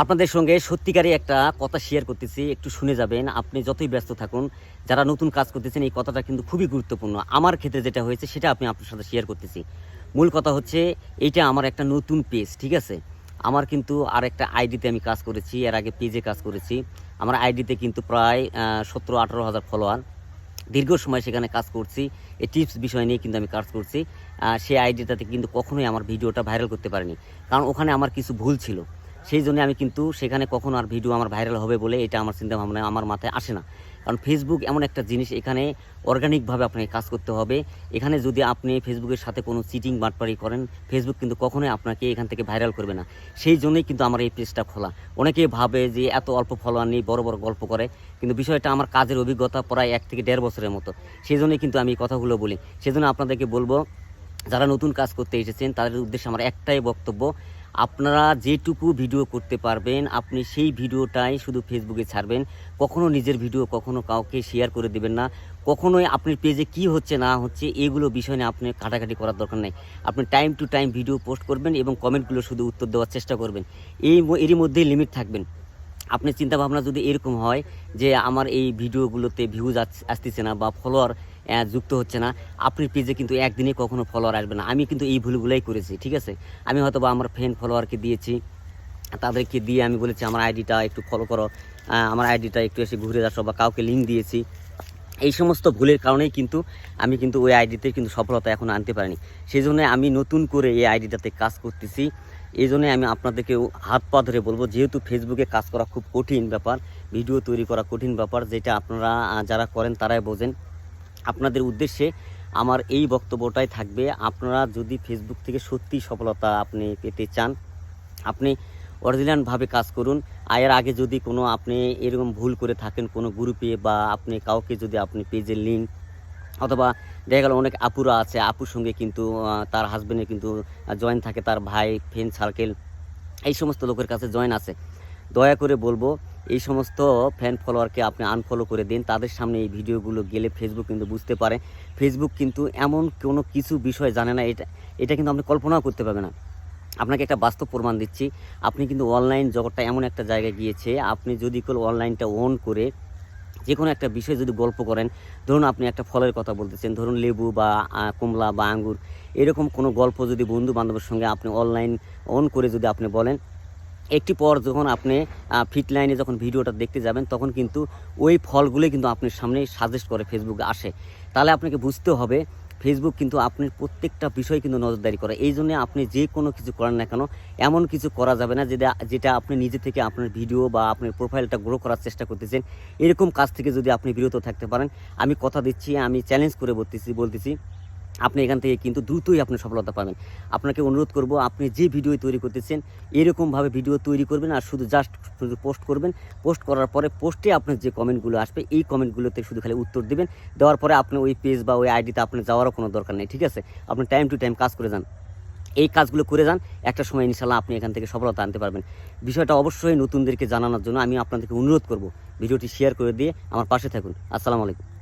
আপনাদের সঙ্গে সত্যিকারই একটা কথা শেয়ার করতেছি, একটু শুনে যাবেন। আপনি যতই ব্যস্ত থাকুন, যারা নতুন কাজ করতেছেন এই কথাটা কিন্তু খুবই গুরুত্বপূর্ণ। আমার ক্ষেত্রে যেটা হয়েছে সেটা আমি আপনার সাথে শেয়ার করতেছি। মূল কথা হচ্ছে এইটা আমার একটা নতুন পেজ, ঠিক আছে? আমার কিন্তু আরেকটা আইডিতে আমি কাজ করেছি, এর আগে পেজে কাজ করেছি। আমার আইডিতে কিন্তু প্রায় ১৭-১৮ হাজার ফলোয়ার। দীর্ঘ সময় সেখানে কাজ করছি। এই টিপস বিষয় নিয়ে কিন্তু আমি কাজ করছি। সেই আইডিটাতে কিন্তু কখনোই আমার ভিডিওটা ভাইরাল করতে পারিনি। কারণ ওখানে আমার কিছু ভুল ছিল। সেইজন্য আমি কিন্তু সেখানে কখনো আর ভিডিও আমার ভাইরাল হবে বলে এটা আমার চিন্তাভাবনা আমার মাথায় আসে না। কারণ ফেসবুক এমন একটা জিনিস, এখানে অর্গানিকভাবে আপনাকে কাজ করতে হবে। এখানে যদি আপনি ফেসবুকের সাথে কোনো চিটিং বাটপারি করেন, ফেসবুক কিন্তু কখনোই আপনাকে এখান থেকে ভাইরাল করবে না। সেই জন্যই কিন্তু আমার এই পেজটা খোলা। অনেকেই ভাবে যে এত অল্প ফলোয়ার নেই, বড় বড় গল্প করে। কিন্তু বিষয়টা আমার কাজের অভিজ্ঞতা প্রায় ১ থেকে ১.৫ বছরের মতো। সেজন্যই কিন্তু আমি এই কথাগুলো বলি। সেজন্য আপনাদেরকে বলব, যারা নতুন কাজ করতে এসেছেন তাদের উদ্দেশ্যে আমার একটাই বক্তব্য, আপনারা যেটুকু ভিডিও করতে পারবেন আপনি সেই ভিডিওটাই শুধু ফেসবুকে ছাড়বেন। কখনো নিজের ভিডিও কখনো কাউকে শেয়ার করে দেবেন না। কখনোই আপনার পেজে কি হচ্ছে না হচ্ছে এগুলো বিষয় নিয়ে আপনি ঘাটাঘাটি করার দরকার নেই। আপনি time to time video post করবেন এবং কমেন্টগুলো শুধু উত্তর দেওয়ার চেষ্টা করবেন। এরই মধ্যেই লিমিট থাকবেন। আপনার চিন্তাভাবনা যদি এরকম হয় যে আমার এই ভিডিওগুলোতে ভিউজ আসতেছে না বা ফলোয়ার যুক্ত হচ্ছে না, আপনার পেজে কিন্তু একদিনে কখনো ফলোয়ার আসবে না। আমি কিন্তু এই ভুলগুলোই করেছি, ঠিক আছে? আমি হয়তো বা আমার ফ্রেন্ড ফলোয়ারকে দিয়েছি, তাদেরকে দিয়ে আমি বলেছি আমার আইডিটা একটু ফলো করো, আমার আইডিটা একটু এসে ঘুরে আসো, বা কাউকে লিঙ্ক দিয়েছি। এই সমস্ত ভুলের কারণেই কিন্তু আমি কিন্তু ওই আইডিতে কিন্তু সফলতা এখনও আনতে পারিনি। সেই জন্য আমি নতুন করে এই আইডিটাতে কাজ করতেছি। এই জন্যে আমি আপনাদেরকে হাত পা ধরে বলবো, যেহেতু ফেসবুকে কাজ করা খুব কঠিন ব্যাপার, ভিডিও তৈরি করা কঠিন ব্যাপার, যেটা আপনারা যারা করেন তারাই বোঝেন। আপনাদের উদ্দেশ্যে আমার এই বক্তব্যটাই থাকবে, আপনারা যদি ফেসবুক থেকে সত্যিই সফলতা আপনি পেতে চান, আপনি অরিজিনালভাবে কাজ করুন। এর আগে যদি কোনো আপনি এরকম ভুল করে থাকেন কোনো গ্রুপে, বা আপনি কাউকে যদি আপনি পেজের লিঙ্ক, অথবা দেখা গেল অনেক আপুরা আছে, আপুর সঙ্গে কিন্তু তার হাজবেন্ডের কিন্তু জয়েন থাকে, তার ভাই ফ্রেন্ড সার্কেল এই সমস্ত লোকের কাছে জয়েন আছে। দয়া করে বলবো, এই সমস্ত ফ্যান ফলোয়ারকে আপনি আনফলো করে দিন। তাদের সামনে এই ভিডিওগুলো গেলে ফেসবুক কিন্তু বুঝতে পারে। ফেসবুক কিন্তু এমন কোনো কিছু বিষয় জানে না, এটা কিন্তু আপনি কল্পনাও করতে পারবেন না। আপনাকে একটা বাস্তব প্রমাণ দিচ্ছি। আপনি কিন্তু অনলাইন জগৎটা এমন একটা জায়গায় গিয়েছে, আপনি যদি কেউ অনলাইনটা অন করে যে কোনো একটা বিষয় যদি গল্প করেন, ধরুন আপনি একটা ফলের কথা বলতেছেন, ধরুন লেবু বা কমলা বা আঙ্গুর, এরকম কোনো গল্প যদি বন্ধু বান্ধবের সঙ্গে আপনি অনলাইন অন করে যদি আপনি বলেন, একটি পর যখন আপনি ফিট লাইনে যখন ভিডিওটা দেখতে যাবেন, তখন কিন্তু ওই ফলগুলোই কিন্তু আপনার সামনে সাজেস্ট করে, ফেসবুকে আসে। তাহলে আপনাকে বুঝতে হবে ফেসবুক কিন্তু আপনার প্রত্যেকটা বিষয় কিন্তু নজরদারি করে। এই জন্যে আপনি যে কোনো কিছু করেন না কেন, এমন কিছু করা যাবে না যেটা আপনি নিজে থেকে আপনার ভিডিও বা আপনার প্রোফাইলটা গ্রো করার চেষ্টা করতেছেন। এরকম কাজ থেকে যদি আপনি বিরত থাকতে পারেন, আমি কথা দিচ্ছি, আমি চ্যালেঞ্জ করে বলতেছি আপনি এখান থেকে কিন্তু দ্রুতই আপনি সফলতা পাবেন। আপনাকে অনুরোধ করব, আপনি যে ভিডিও তৈরি করতেছেন এরকমভাবে ভিডিও তৈরি করবেন, আর শুধু পোস্ট করবেন। পোস্ট করার পরে পোস্টে আপনার যে কমেন্টগুলো আসবে এই কমেন্টগুলোতে শুধু খালি উত্তর দিবেন। দেওয়ার পরে আপনি ওই পেজ বা ওই আইডিতে আপনি যাওয়ারও কোনো দরকার নেই, ঠিক আছে? আপনি টাইম টু টাইম কাজ করে যান। এই কাজগুলো করে যান, একটা সময় ইনশাল্লাহ আপনি এখান থেকে সফলতা আনতে পারবেন। বিষয়টা অবশ্যই নতুনদেরকে জানানোর জন্য আমি আপনাদেরকে অনুরোধ করব, ভিডিওটি শেয়ার করে দিয়ে আমার পাশে থাকুন। আসসালামু আলাইকুম।